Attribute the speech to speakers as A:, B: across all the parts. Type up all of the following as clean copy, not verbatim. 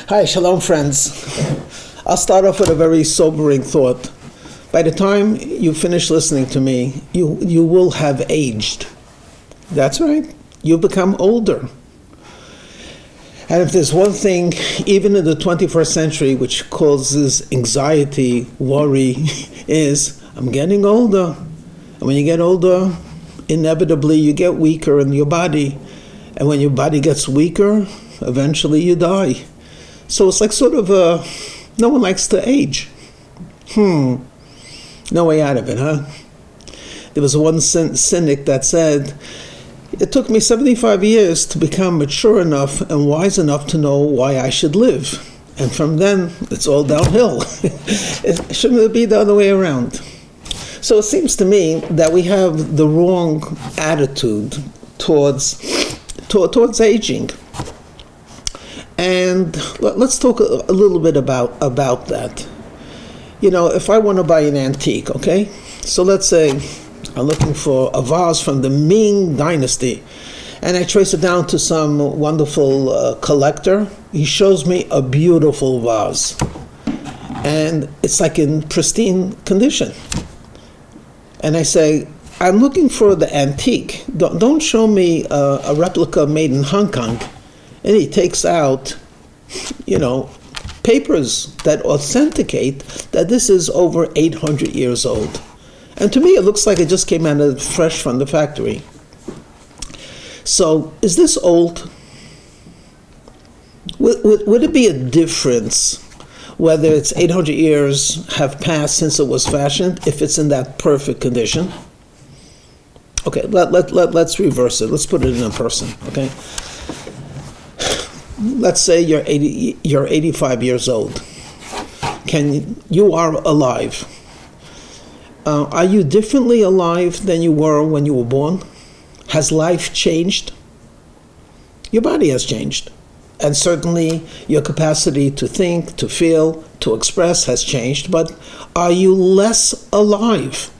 A: Hi, shalom friends. I'll start off with a very sobering thought. By the time you finish listening to me, you will have aged. That's right. You've become older. And if there's one thing, even in the 21st century, which causes anxiety, worry, is I'm getting older. And when you get older, inevitably you get weaker in your body. And when your body gets weaker, eventually you die. So it's like sort of no one likes to age. No way out of it, huh? There was one cynic that said, it took me 75 years to become mature enough and wise enough to know why I should live. And from then, it's all downhill. It shouldn't be the other way around. So it seems to me that we have the wrong attitude towards aging. And let's talk a little bit about that. You know, if I want to buy an antique, okay? So let's say I'm looking for a vase from the Ming Dynasty, and I trace it down to some wonderful collector. He shows me a beautiful vase, and it's like in pristine condition. And I say, I'm looking for the antique. Don't show me a replica made in Hong Kong. And he takes out, papers that authenticate that this is over 800 years old. And to me, it looks like it just came out fresh from the factory. So, is this old? Would it be a difference whether it's 800 years have passed since it was fashioned, if it's in that perfect condition? Okay, let's reverse it. Let's put it in a person, okay? Let's say you're 85 years old. You are alive. Are you differently alive than you were when you were born? Has life changed? Your body has changed. And certainly your capacity to think, to feel, to express has changed. But are you less alive?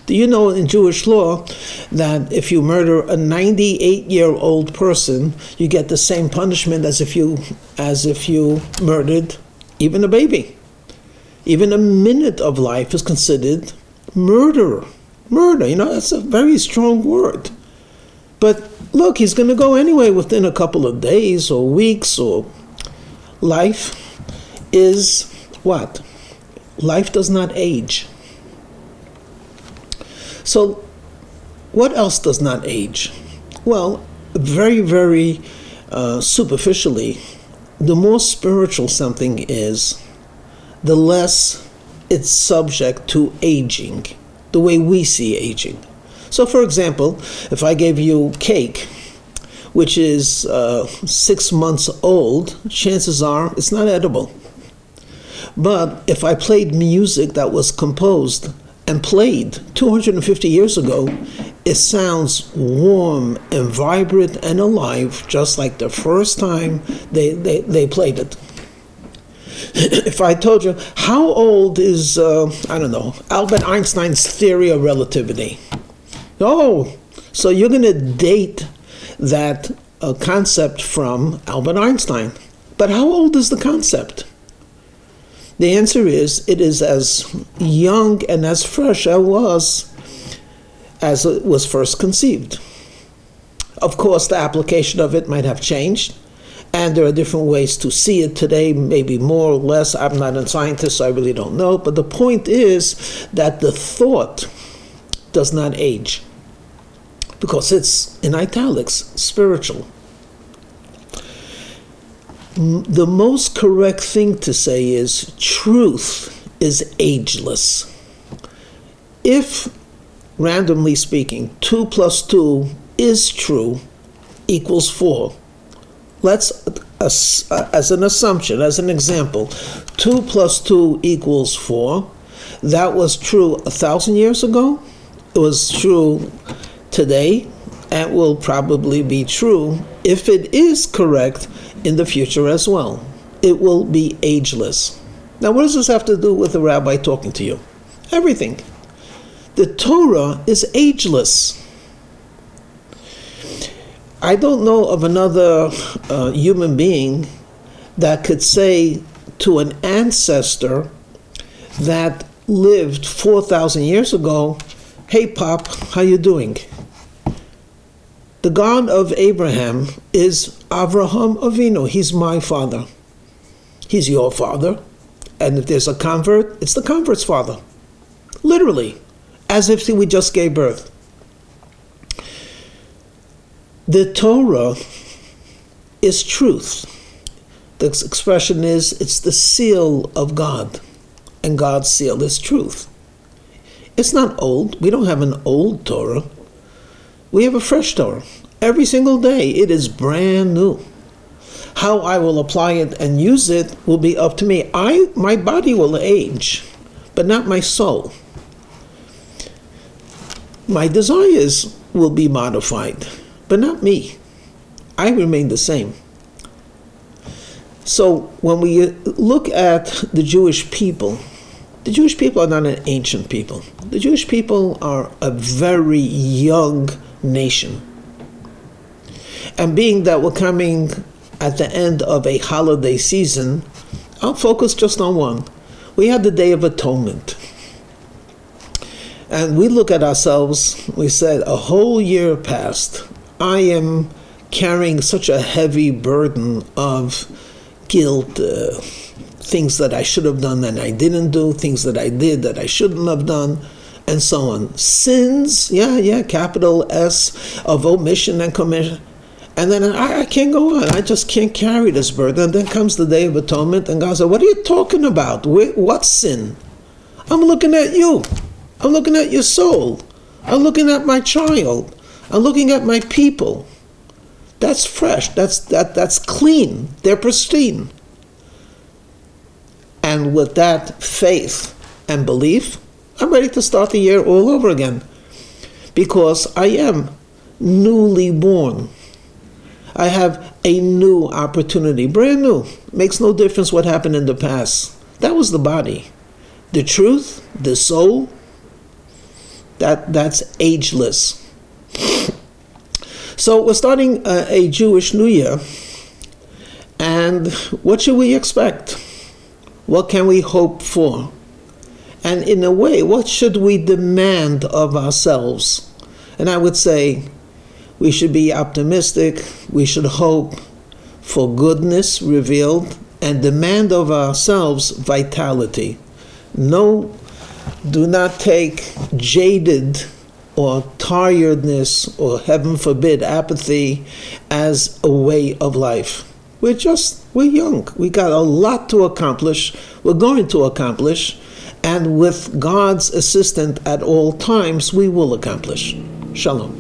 A: Do you know in Jewish law that if you murder a 98-year-old person, you get the same punishment as if you murdered even a baby? Even a minute of life is considered murder. Murder, that's a very strong word. But look, he's going to go anyway within a couple of days or weeks. Or life is what? Life does not age. So, what else does not age? Well, very, very superficially, the more spiritual something is, the less it's subject to aging, the way we see aging. So, for example, if I gave you cake, which is 6 months old, chances are it's not edible. But if I played music that was composed and played 250 years ago, it sounds warm and vibrant and alive, just like the first time they played it. If I told you, how old is, Albert Einstein's theory of relativity? Oh, so you're going to date that concept from Albert Einstein. But how old is the concept? The answer is, it is as young and as fresh as it was first conceived. Of course, the application of it might have changed, and there are different ways to see it today, maybe more or less. I'm not a scientist, so I really don't know. But the point is that the thought does not age, because it's, in italics, spiritual. The most correct thing to say is truth is ageless. If, randomly speaking, 2 plus 2 is true, equals 4. Let's, as an assumption, as an example, 2 plus 2 equals 4. That was true 1,000 years ago. It was true today, and will probably be true, if it is correct, in the future as well. It will be ageless. Now, what does this have to do with the rabbi talking to you? Everything. The Torah is ageless. I don't know of another human being that could say to an ancestor that lived 4,000 years ago, "Hey, Pop, how you doing?" The God of Abraham is Avraham Avinu. He's my father. He's your father. And if there's a convert, it's the convert's father. Literally, as if we just gave birth. The Torah is truth. The expression is, it's the seal of God. And God's seal is truth. It's not old. We don't have an old Torah. We have a fresh Torah. Every single day, it is brand new. How I will apply it and use it will be up to me. My body will age, but not my soul. My desires will be modified, but not me. I remain the same. So when we look at the Jewish people are not an ancient people. The Jewish people are a very young nation. And being that we're coming at the end of a holiday season, I'll focus just on one. We had the Day of Atonement. And we look at ourselves, we said, a whole year passed. I am carrying such a heavy burden of guilt, things that I should have done that I didn't do, things that I did that I shouldn't have done, and so on. Sins, capital S, of omission and commission. And then I can't go on. I just can't carry this burden. And then comes the Day of Atonement, and God said, "What are you talking about? What sin? I'm looking at you. I'm looking at your soul. I'm looking at my child. I'm looking at my people. That's fresh. That's clean. They're pristine." And with that faith and belief, I'm ready to start the year all over again, because I am newly born. I have a new opportunity, brand new. Makes no difference what happened in the past. That was the body. The truth, the soul, that's ageless. So we're starting a Jewish New Year. And what should we expect? What can we hope for? And in a way, what should we demand of ourselves? And I would say, we should be optimistic, we should hope for goodness revealed, and demand of ourselves vitality. No, do not take jaded or tiredness or, heaven forbid, apathy as a way of life. We're young. We got a lot to accomplish. We're going to accomplish. And with God's assistance at all times, we will accomplish. Shalom.